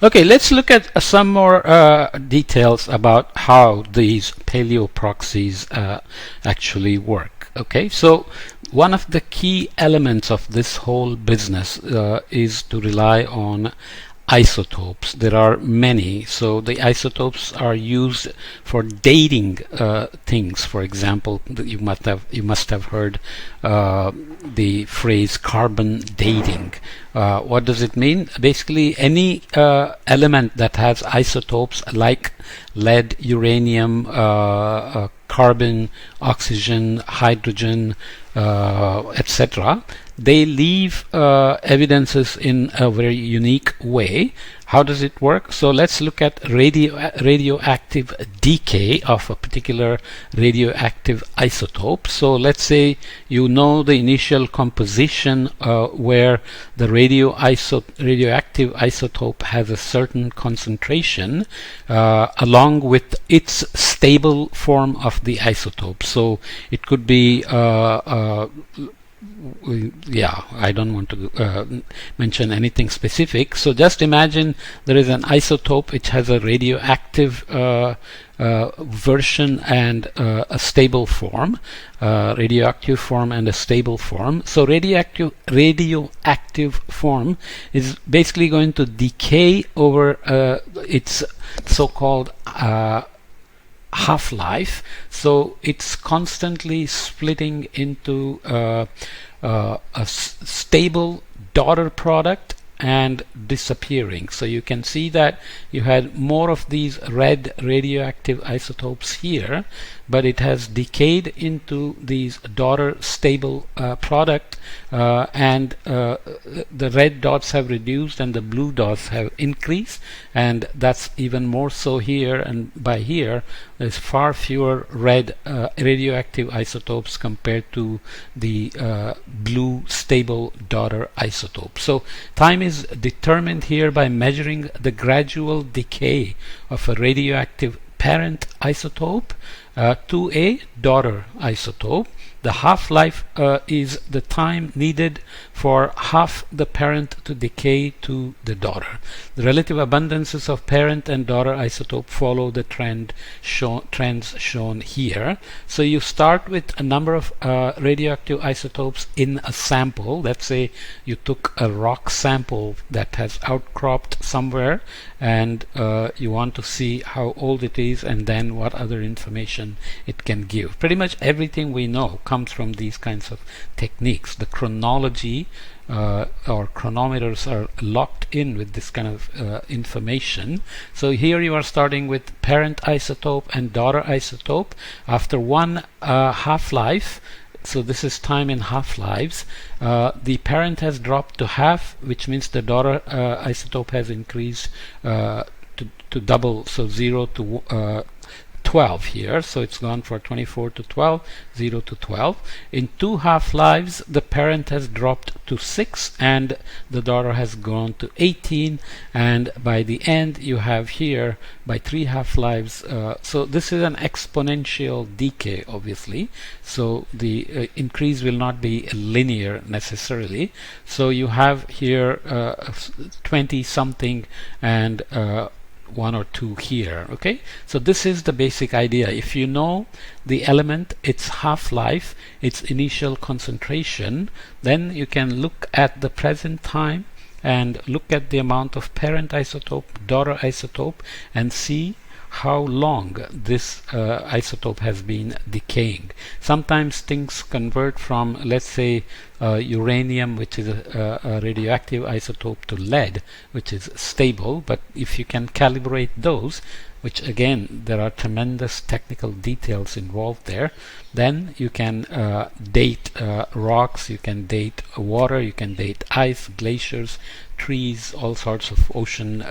Okay, let's look at some more details about how these paleo proxies actually work. Okay, so one of the key elements of this whole business is to rely on isotopes. There are many, so the isotopes are used for dating things. For example, you must have heard the phrase carbon dating. What does it mean? Basically, any element that has isotopes like lead, uranium, carbon, oxygen, hydrogen, etc., they leave evidences in a very unique way. How does it work? So let's look at radioactive decay of a particular radioactive isotope. So let's say you know the initial composition where the radioactive isotope has a certain concentration along with its stable form of the isotope. So it could be yeah, I don't want to mention anything specific. So just imagine there is an isotope which has a radioactive version and a stable form, radioactive form and a stable form. So radioactive form is basically going to decay over its so-called half-life, so it's constantly splitting into a stable daughter product and disappearing. So you can see that you had more of these red radioactive isotopes here, but it has decayed into these daughter stable product, and the red dots have reduced and the blue dots have increased, and that's even more so here. And by here there's far fewer red radioactive isotopes compared to the blue stable daughter isotope. So time is determined here by measuring the gradual decay of a radioactive parent isotope to a daughter isotope. The half-life is the time needed for half the parent to decay to the daughter. The relative abundances of parent and daughter isotope follow the trends shown here. So you start with a number of radioactive isotopes in a sample. Let's say you took a rock sample that has outcropped somewhere, and you want to see how old it is and then what other information it can give. Pretty much everything we know comes from these kinds of techniques. The chronology or chronometers are locked in with this kind of information. So here you are starting with parent isotope and daughter isotope. After one half-life, so this is time in half-lives, the parent has dropped to half, which means the daughter isotope has increased to double, so 0 to 12 here, so it's gone for 24 to 12, 0 to 12. In two half-lives, the parent has dropped to 6 and the daughter has gone to 18, and by the end you have here by three half-lives, so this is an exponential decay obviously, so the increase will not be linear necessarily. So you have here 20 something and one or two here. Okay, so this is the basic idea. If you know the element, its half-life, its initial concentration, then you can look at the present time and look at the amount of parent isotope, daughter isotope, and see how long this isotope has been decaying. Sometimes things convert from, let's say, uranium, which is a radioactive isotope, to lead, which is stable, but if you can calibrate those, which again there are tremendous technical details involved there, then you can date rocks, you can date water, you can date ice, glaciers, trees, all sorts of ocean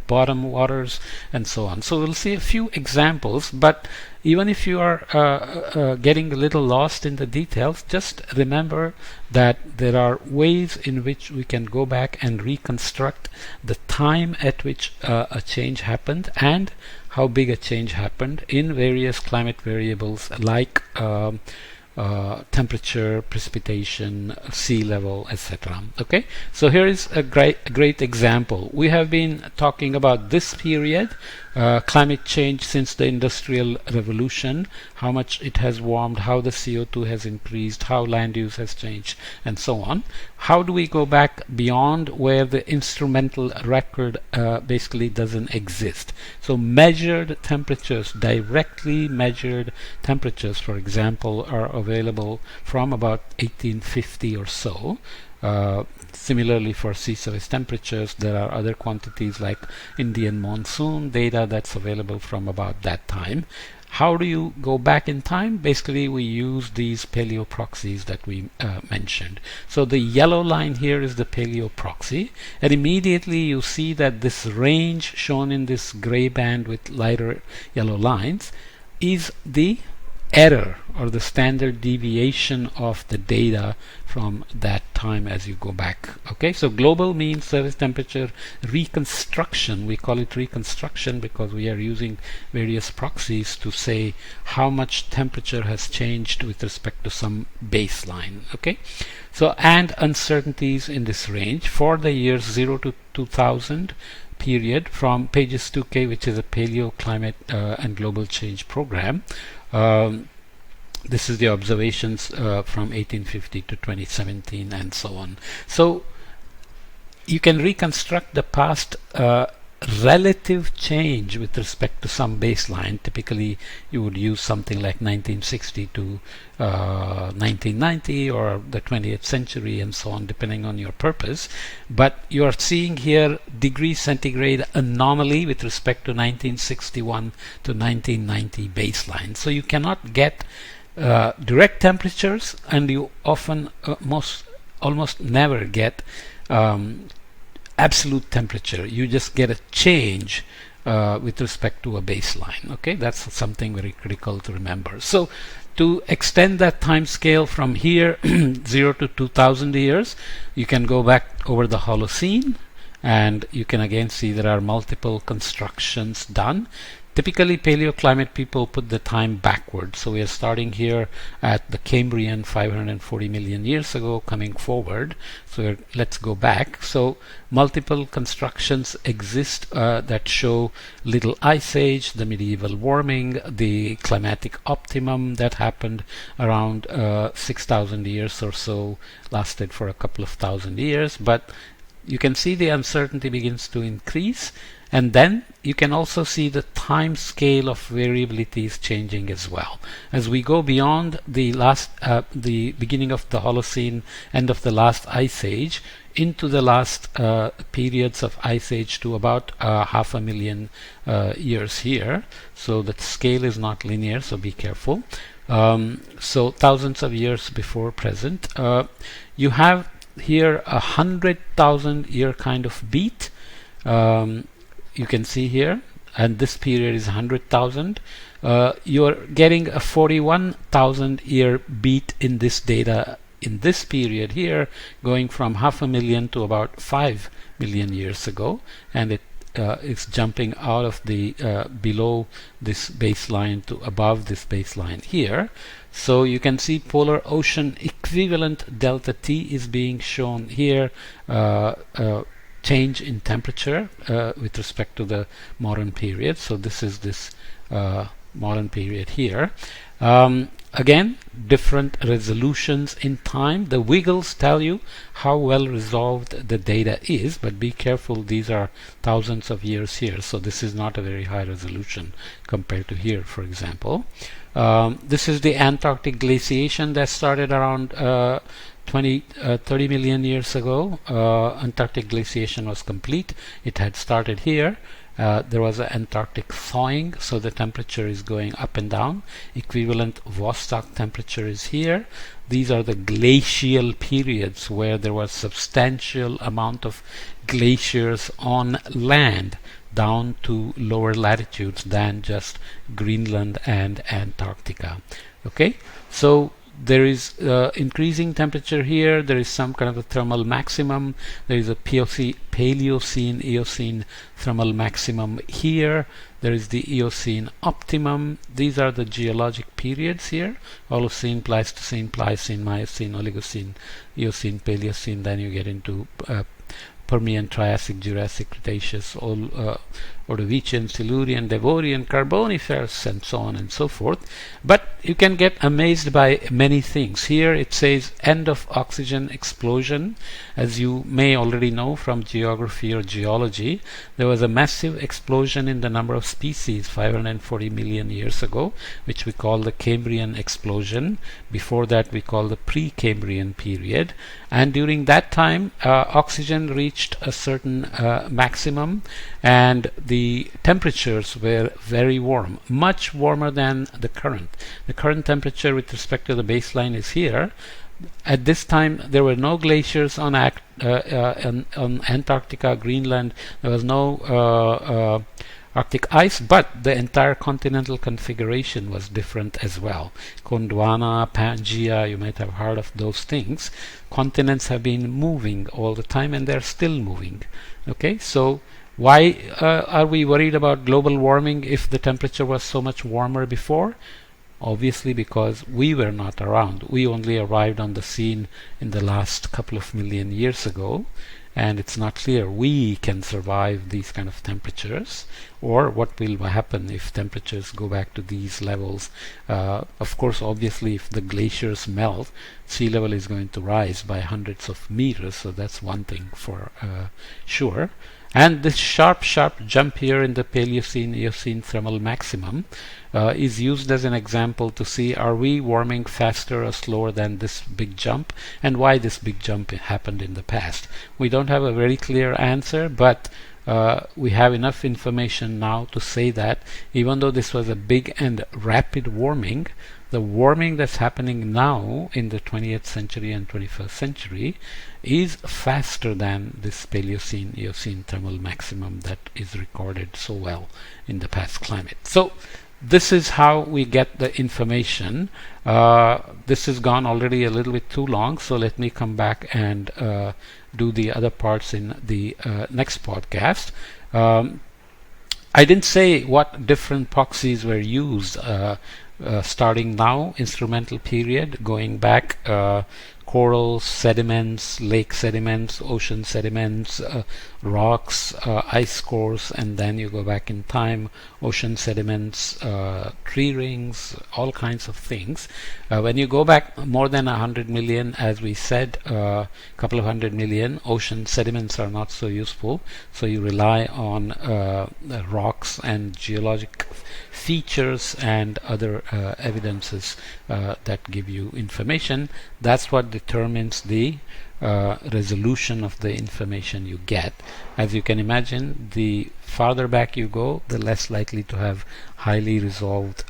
bottom waters, and so on. So we'll see a few examples, but even if you are getting a little lost in the details, just remember that there are ways in which we can go back and reconstruct the time at which a change happened and how big a change happened in various climate variables like temperature, precipitation, sea level, etc. Okay, so here is a great example. We have been talking about this period, climate change since the Industrial Revolution, how much it has warmed, how the CO2 has increased, how land use has changed, and so on. How do we go back beyond where the instrumental record basically doesn't exist? So measured temperatures, directly measured temperatures, for example, are available from about 1850 or so. Similarly, for sea surface temperatures, there are other quantities like Indian monsoon data that's available from about that time. How do you go back in time? Basically, we use these paleo proxies that we mentioned. So the yellow line here is the paleo proxy, and immediately you see that this range shown in this gray band with lighter yellow lines is the error or the standard deviation of the data from that time as you go back. Okay, so global mean surface temperature reconstruction, we call it reconstruction because we are using various proxies to say how much temperature has changed with respect to some baseline. Okay, so and uncertainties in this range for the years 0 to 2000 period from pages 2K, which is a paleo climate and global change program. This is the observations from 1850 to 2017 and so on. So you can reconstruct the past relative change with respect to some baseline. Typically you would use something like 1960 to 1990 or the 20th century and so on, depending on your purpose. But you are seeing here degree centigrade anomaly with respect to 1961 to 1990 baseline. So you cannot get direct temperatures, and you often almost never get absolute temperature. You just get a change with respect to a baseline. Okay, that's something very critical to remember. So to extend that time scale from here 0 to 2000 years, you can go back over the Holocene, and you can again see there are multiple constructions done. Typically paleoclimate people put the time backward, so we are starting here at the Cambrian 540 million years ago coming forward. So let's go back. So multiple constructions exist that show little ice age, the medieval warming, the climatic optimum that happened around 6,000 years or so, lasted for a couple of thousand years, but you can see the uncertainty begins to increase. And then you can also see the time scale of variabilities changing as well. As we go beyond the the beginning of the Holocene, end of the last ice age, into the last periods of ice age to about 500,000 years here. So the scale is not linear, so be careful. So thousands of years before present. You have here 100,000 year kind of beat. You can see here, and this period is 100,000. You're getting a 41,000 year beat in this data in this period here, going from 500,000 to about 5 million years ago, and it is jumping out of the below this baseline to above this baseline here. So you can see polar ocean equivalent delta T is being shown here. Change in temperature with respect to the modern period. So this is this modern period here. Again, different resolutions in time. The wiggles tell you how well resolved the data is, but be careful, these are thousands of years here, so this is not a very high resolution compared to here, for example. This is the Antarctic glaciation that started around 30 million years ago. Antarctic glaciation was complete. It had started here. There was an Antarctic thawing, so the temperature is going up and down. Equivalent Vostok temperature is here. These are the glacial periods where there was substantial amount of glaciers on land down to lower latitudes than just Greenland and Antarctica. Okay, so there is increasing temperature here. There is some kind of a thermal maximum. There is a Paleocene, Eocene thermal maximum here. There is the Eocene optimum. These are the geologic periods here: Holocene, Pleistocene, Pliocene, Miocene, Oligocene, Eocene, Paleocene. Then you get into Permian, Triassic, Jurassic, Cretaceous, Ordovician, Silurian, Devonian, Carboniferous, and so on and so forth. But you can get amazed by many things. Here it says end of oxygen explosion. As you may already know from geography or geology, there was a massive explosion in the number of species 540 million years ago, which we call the Cambrian explosion. Before that we call the Precambrian period. And during that time, oxygen reached a certain maximum, and the temperatures were very warm, much warmer than the current. The current temperature with respect to the baseline is here. At this time, there were no glaciers on Antarctica, Greenland. There was no Arctic ice, but the entire continental configuration was different as well. Gondwana, Pangaea, you might have heard of those things. Continents have been moving all the time, and they're still moving. Okay, so why are we worried about global warming if the temperature was so much warmer before? Obviously because we were not around. We only arrived on the scene in the last couple of million years ago, and it's not clear we can survive these kind of temperatures, or what will happen if temperatures go back to these levels. Of course, obviously, if the glaciers melt, sea level is going to rise by hundreds of meters, so that's one thing for sure. And this sharp jump here in the Paleocene, Eocene thermal maximum is used as an example to see, are we warming faster or slower than this big jump, and why this big jump happened in the past. We don't have a very clear answer, but we have enough information now to say that even though this was a big and rapid warming, the warming that's happening now in the 20th century and 21st century is faster than this Paleocene, Eocene thermal maximum that is recorded so well in the past climate. So this is how we get the information. This has gone already a little bit too long, so let me come back and do the other parts in the next podcast. I didn't say what different proxies were used starting now, instrumental period, going back corals, sediments, lake sediments, ocean sediments, rocks, ice cores, and then you go back in time, ocean sediments, tree rings, all kinds of things. When you go back more than 100 million, as we said, a couple of 100 million, ocean sediments are not so useful, so you rely on rocks and geologic features and other evidences that give you information. That's what determines the resolution of the information you get. As you can imagine, the farther back you go, the less likely to have highly resolved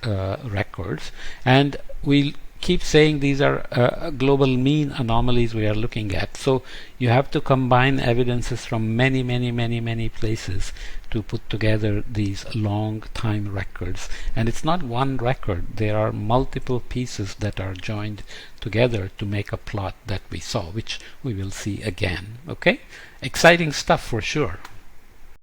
records. And we'll keep saying these are global mean anomalies we are looking at. So you have to combine evidences from many places to put together these long time records. And it's not one record. There are multiple pieces that are joined together to make a plot that we saw, which we will see again. Okay? Exciting stuff for sure.